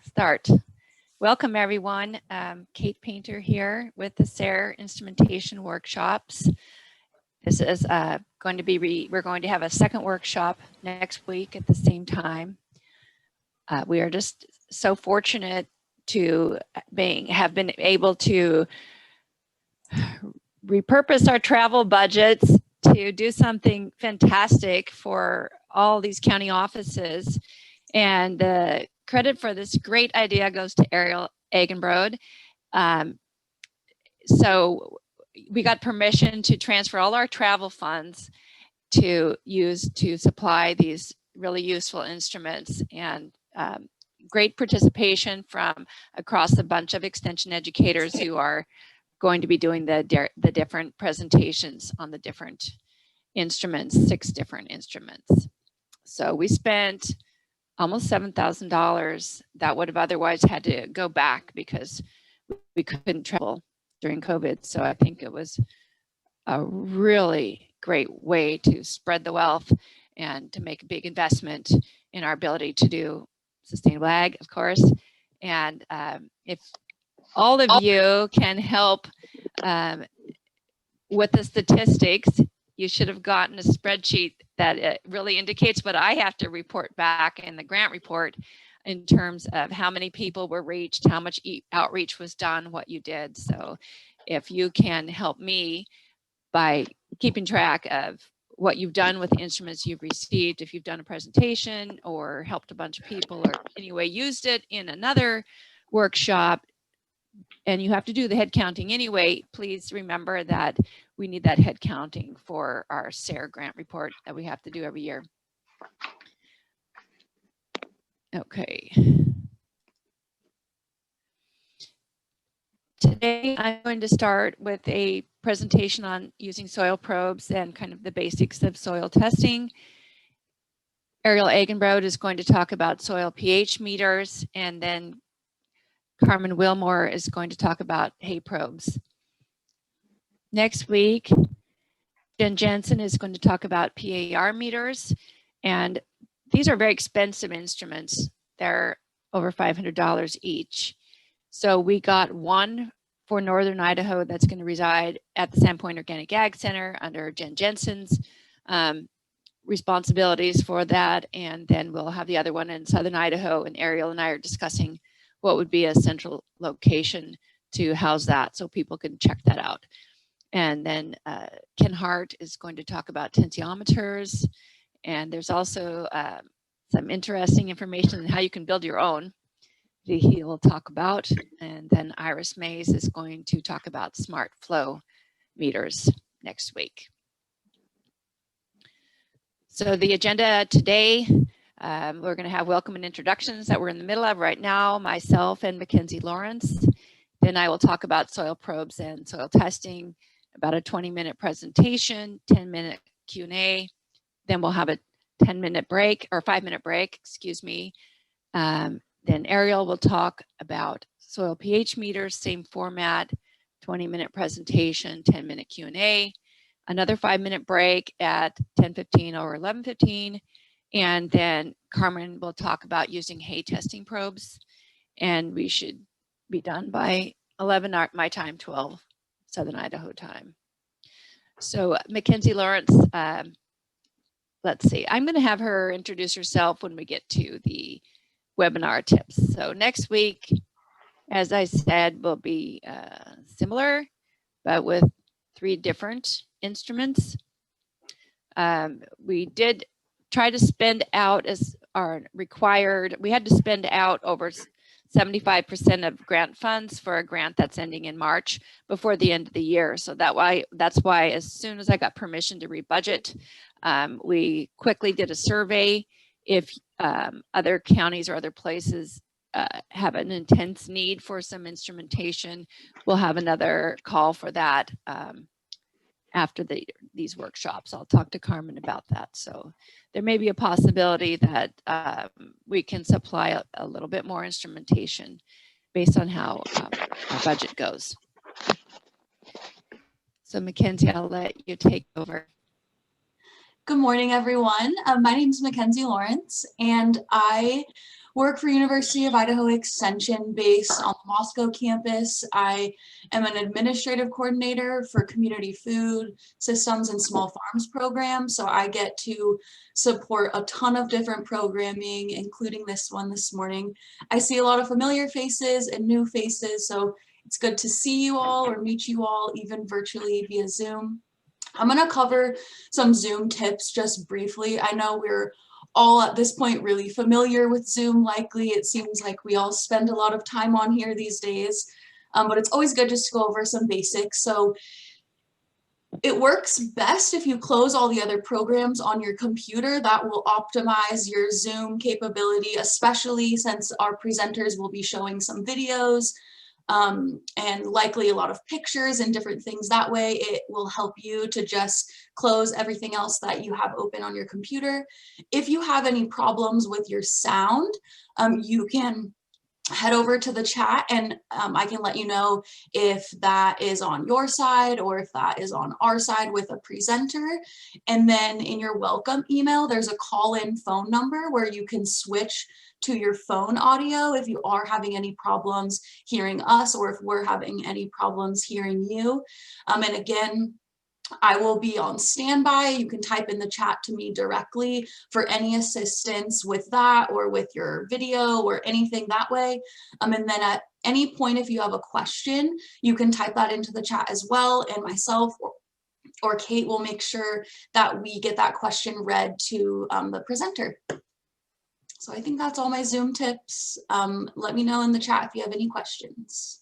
Start. Welcome everyone. Kate Painter here with the SARE Instrumentation Workshops. This is going to be, we're going to have a second workshop next week at the same time. We are just so fortunate to have been able to repurpose our travel budgets to do something fantastic for all these county offices. And the credit for this great idea goes to Ariel Eigenbrod. So we got permission to transfer all our travel funds to use to supply these really useful instruments, and great participation from across a bunch of extension educators who are going to be doing the different presentations on the different instruments, 6 different instruments. So we spent almost $7,000 that would have otherwise had to go back because we couldn't travel during COVID. So I think it was a really great way to spread the wealth and to make a big investment in our ability to do sustainable ag, of course. And if all of you can help with the statistics, you should have gotten a spreadsheet that really indicates what I have to report back in the grant report in terms of how many people were reached, how much outreach was done, what you did. So if you can help me by keeping track of what you've done with the instruments you've received, if you've done a presentation or helped a bunch of people or anyway used it in another workshop, and you have to do the head counting anyway, please remember that we need that head counting for our SARE grant report that we have to do every year. Okay. Today I'm going to start with a presentation on using soil probes and kind of the basics of soil testing. Ariel Eigenbrod is going to talk about soil pH meters, and then Carmen Wilmore is going to talk about hay probes. Next week, Jen Jensen is going to talk about PAR meters, and these are very expensive instruments. They're over $500 each. So we got one for Northern Idaho that's going to reside at the Sandpoint Organic Ag Center under Jen Jensen's responsibilities for that, and then we'll have the other one in Southern Idaho, and Ariel and I are discussing what would be a central location to house that so people can check that out. And then Ken Hart is going to talk about tensiometers, and there's also some interesting information on how you can build your own that he will talk about. And then Iris Mays is going to talk about smart flow meters next week. So the agenda today, we're going to have welcome and introductions that we're in the middle of right now, myself and Mackenzie Lawrence. Then I will talk about soil probes and soil testing, about a 20-minute presentation, 10-minute Q&A. Then we'll have a 10-minute break, or 5-minute break, excuse me. Then Ariel will talk about soil pH meters, same format, 20-minute presentation, 10-minute Q&A. Another 5-minute break at 10:15 or 11:15. And then Carmen will talk about using hay testing probes. And we should be done by 11 my time, 12 Southern Idaho time. So Mackenzie Lawrence, let's see, I'm going to have her introduce herself when we get to the webinar tips. So next week, as I said, will be similar, but with 3 different instruments. We did try to spend out as our required, we had to spend out over 75% of grant funds for a grant that's ending in March before the end of the year. So that's why as soon as I got permission to rebudget, we quickly did a survey. If other counties or other places have an intense need for some instrumentation, we'll have another call for that after these workshops. I'll talk to Carmen about that. So there may be a possibility that we can supply a little bit more instrumentation based on how our budget goes. So Mackenzie, I'll let you take over. Good morning, everyone. My name is Mackenzie Lawrence, and I work for University of Idaho Extension based on the Moscow campus. I am an administrative coordinator for community food systems and small farms program. So I get to support a ton of different programming, including this one this morning. I see a lot of familiar faces and new faces, so it's good to see you all or meet you all, even virtually via Zoom. I'm going to cover some Zoom tips just briefly. I know we're all at this point really familiar with Zoom. Likely it seems like we all spend a lot of time on here these days, but it's always good just to go over some basics. So it works best if you close all the other programs on your computer. That will optimize your Zoom capability, especially since our presenters will be showing some videos and likely a lot of pictures and different things. That way it will help you to just close everything else that you have open on your computer. If you have any problems with your sound, you can head over to the chat and I can let you know if that is on your side or if that is on our side with a presenter. And then in your welcome email, there's a call-in phone number where you can switch to your phone audio if you are having any problems hearing us or if we're having any problems hearing you. And again, I will be on standby. You can type in the chat to me directly for any assistance with that or with your video or anything that way. And then at any point, if you have a question, you can type that into the chat as well. And myself or Kate will make sure that we get that question read to the presenter. So I think that's all my Zoom tips. Let me know in the chat if you have any questions.